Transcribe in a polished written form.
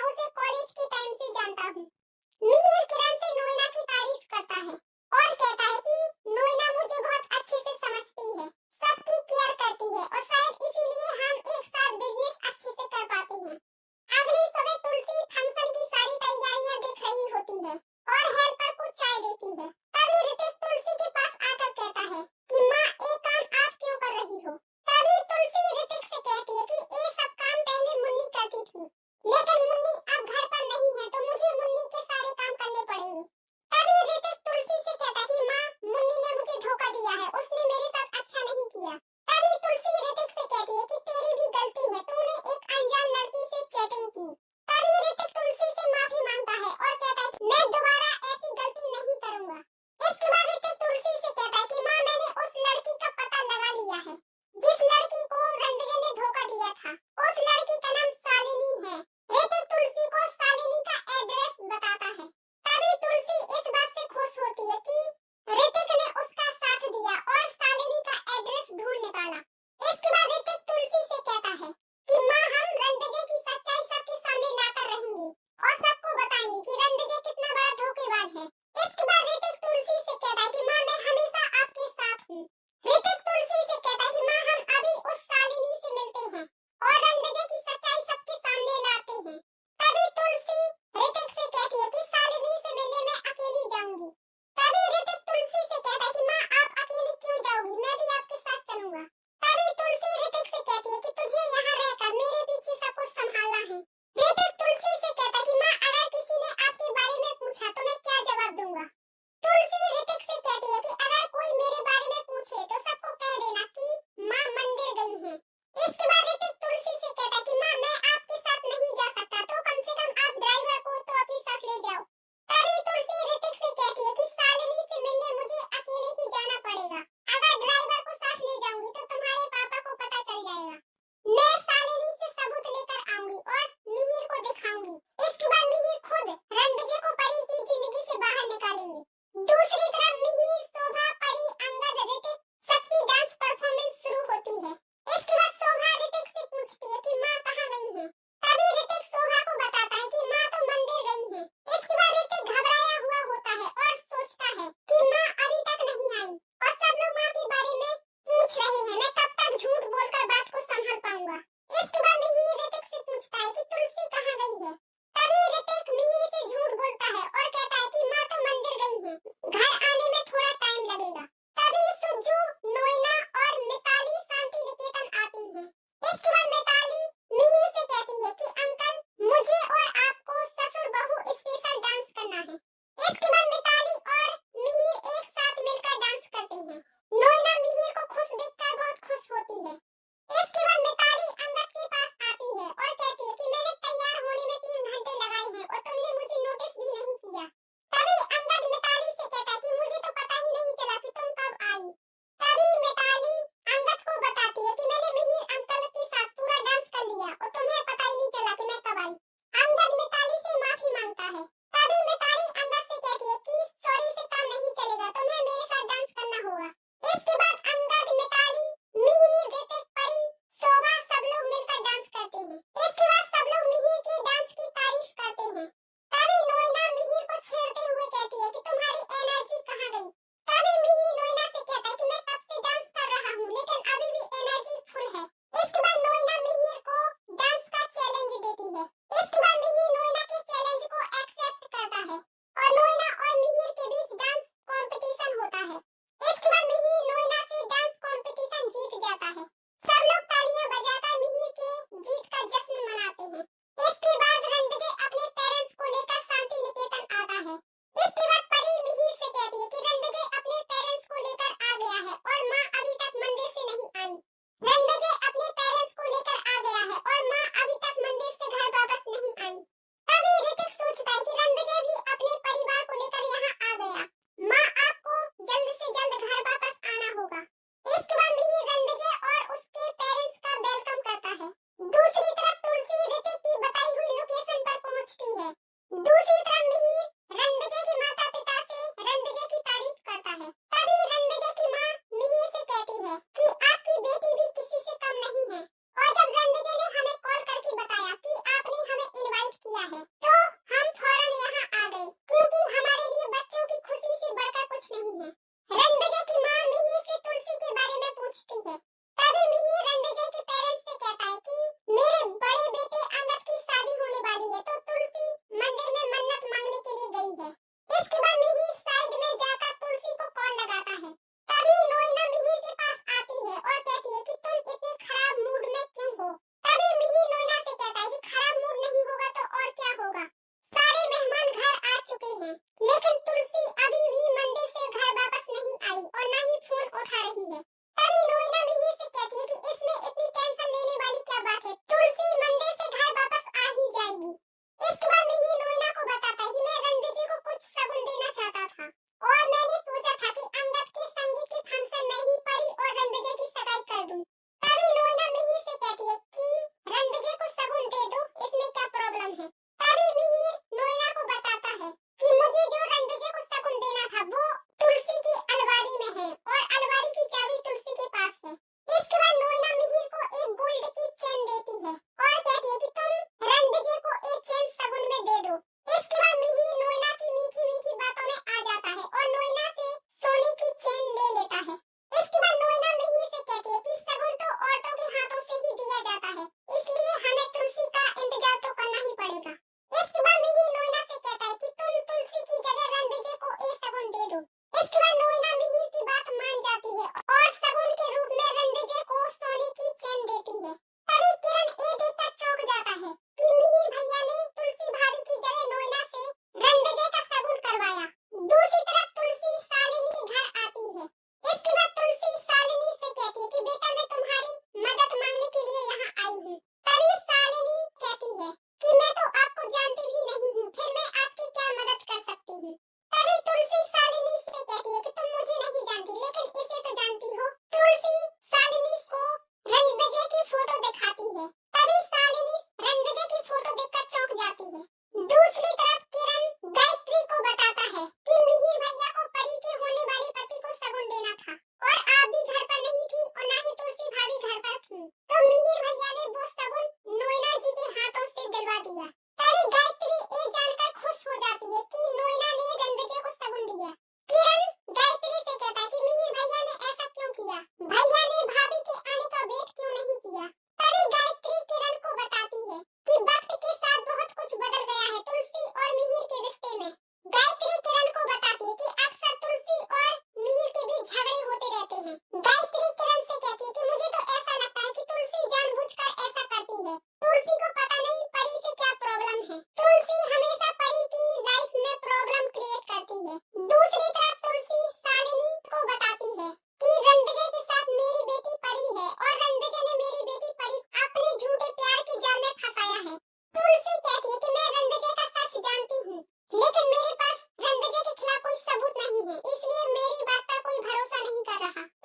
उसे कॉलेज के टाइम से जानता हूँ। मिहिर किरण से नोएना की तारीफ करता है और कहता है कि नोएना मुझे बहुत अच्छे से समझती है, सबकी केयर करती है और शायद इसीलिए हम एक साथ बिजनेस अच्छे से कर पाते हैं। अगली सुबह तुलसी फंक्शन की सारी तैयारियां देख रही होती है और हेल्पर को चाय देती है। तभी ऋतिक तुलसी के पास आकर कहता है कि माँ, ये काम आप क्यों कर रही हो? तभी तुलसी ऋतिक से कहती है कि ये सब काम पहले मुन्नी करती थी, लेकिन मुन्नी अब घर इसलिए मेरी बात का कोई भरोसा नहीं कर रहा।